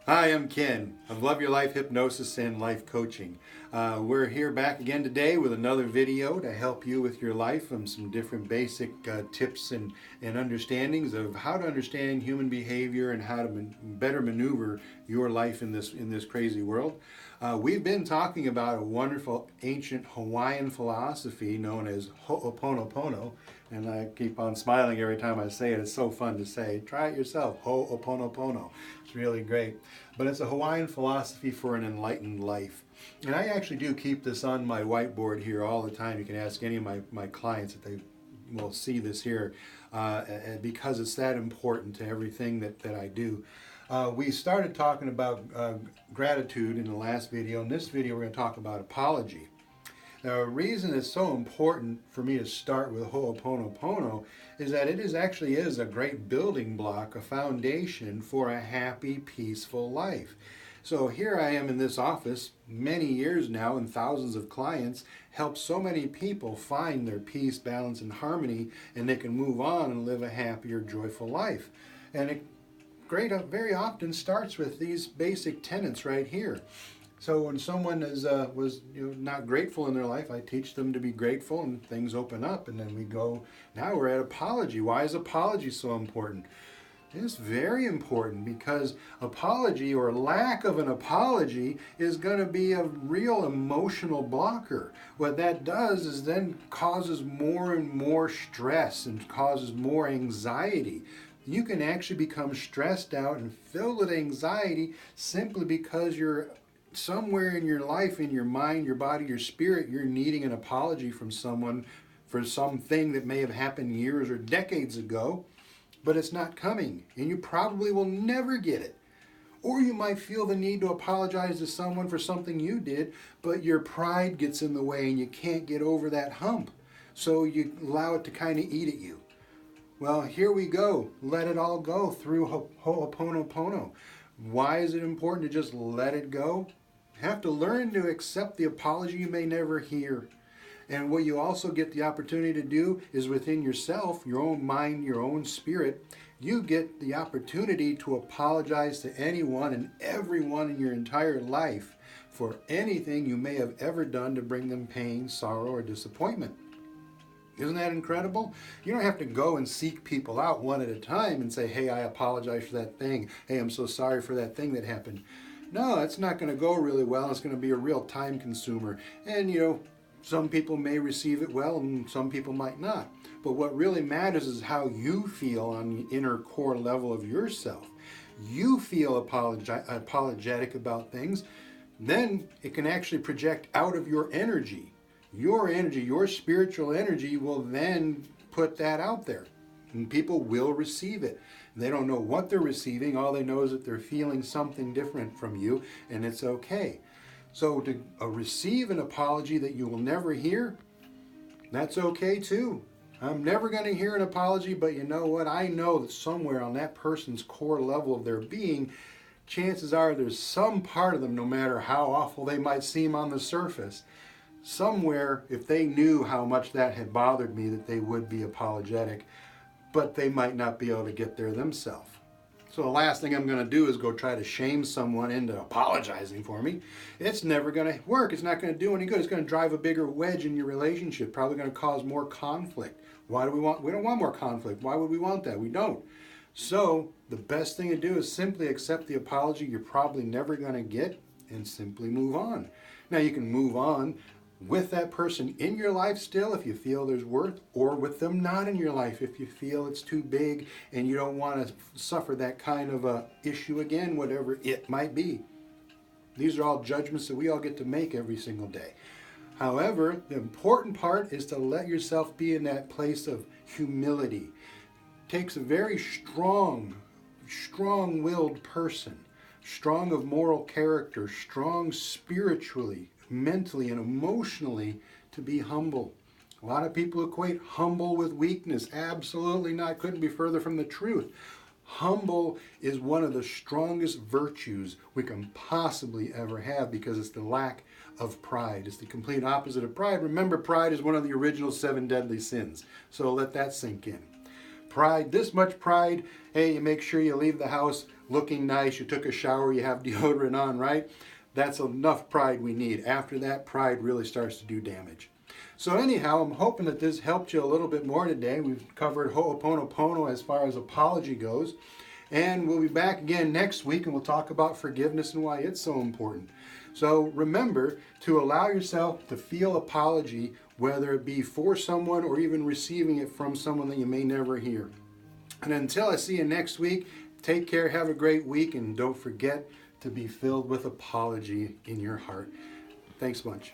Hi, I'm Ken of Love Your Life Hypnosis and Life Coaching. We're here back again today with another video to help you with your life and some different basic tips and understandings of how to understand human behavior and how to better maneuver your life in this crazy world. We've been talking about a wonderful ancient Hawaiian philosophy known as opono, and I keep on smiling every time I say it. It's so fun to say. Try it yourself. Opono. It's really great. But it's a Hawaiian philosophy for an enlightened life. And I actually do keep this on my whiteboard here all the time. You can ask any of my clients if they will see this here because it's that important to everything that I do. We started talking about gratitude in the last video. In this video, we're going to talk about apology. Now, the reason it's so important for me to start with Ho'oponopono is that it actually is a great building block, a foundation for a happy, peaceful life. So here I am in this office many years now, and thousands of clients help so many people find their peace, balance, and harmony, and they can move on and live a happier, joyful life. And it very often starts with these basic tenets right here. So when someone was not grateful in their life, I teach them to be grateful and things open up, and then we go, now we're at apology. Why is apology so important? It's very important because apology or lack of an apology is going to be a real emotional blocker. What that does is then causes more and more stress and causes more anxiety. You can actually become stressed out and filled with anxiety simply because you're somewhere in your life, in your mind, your body, your spirit, you're needing an apology from someone for something that may have happened years or decades ago, but it's not coming, and you probably will never get it. Or you might feel the need to apologize to someone for something you did, but your pride gets in the way and you can't get over that hump. So you allow it to kind of eat at you. Well, here we go. Let it all go through Ho'oponopono. Why is it important to just let it go? You have to learn to accept the apology you may never hear. And what you also get the opportunity to do is within yourself, your own mind, your own spirit, you get the opportunity to apologize to anyone and everyone in your entire life for anything you may have ever done to bring them pain, sorrow, or disappointment. Isn't that incredible? You don't have to go and seek people out one at a time and say, hey, I apologize for that thing. Hey, I'm so sorry for that thing that happened. No, it's not going to go really well. It's going to be a real time consumer. And, some people may receive it well and some people might not. But what really matters is how you feel on the inner core level of yourself. You feel apologetic about things, then it can actually project out of your energy. Your energy, your spiritual energy will then put that out there. And people will receive it. They don't know what they're receiving. All they know is that they're feeling something different from you, and it's okay. So to receive an apology that you will never hear, that's okay too. I'm never going to hear an apology, but you know what? I know that somewhere on that person's core level of their being, chances are there's some part of them, no matter how awful they might seem on the surface, somewhere, if they knew how much that had bothered me, that they would be apologetic, but they might not be able to get there themselves. So the last thing I'm going to do is go try to shame someone into apologizing for me. It's never going to work. It's not going to do any good. It's going to drive a bigger wedge in your relationship, probably going to cause more conflict. We don't want more conflict. Why would we want that? We don't. So the best thing to do is simply accept the apology you're probably never going to get and simply move on. Now you can move on with that person in your life still if you feel there's worth, or with them not in your life if you feel it's too big and you don't want to suffer that kind of a issue again, whatever it might be. These are all judgments that we all get to make every single day. However, the important part is to let yourself be in that place of humility. It takes a very strong-willed person, strong of moral character, strong spiritually, mentally and emotionally, to be humble. A lot of people equate humble with weakness. Absolutely not. Couldn't be further from the truth. Humble is one of the strongest virtues we can possibly ever have because it's the lack of pride. It's the complete opposite of pride. Remember, pride is one of the original 7 deadly sins. So let that sink in. Pride, this much pride, hey, you make sure you leave the house looking nice, you took a shower, you have deodorant on, right? That's enough pride we need. After that, pride really starts to do damage. So anyhow, I'm hoping that this helped you a little bit more today. We've covered ho'oponopono as far as apology goes. And we'll be back again next week, and we'll talk about forgiveness and why it's so important. So remember to allow yourself to feel apology, whether it be for someone or even receiving it from someone that you may never hear. And until I see you next week, take care, have a great week, and don't forget to be filled with apology in your heart. Thanks much.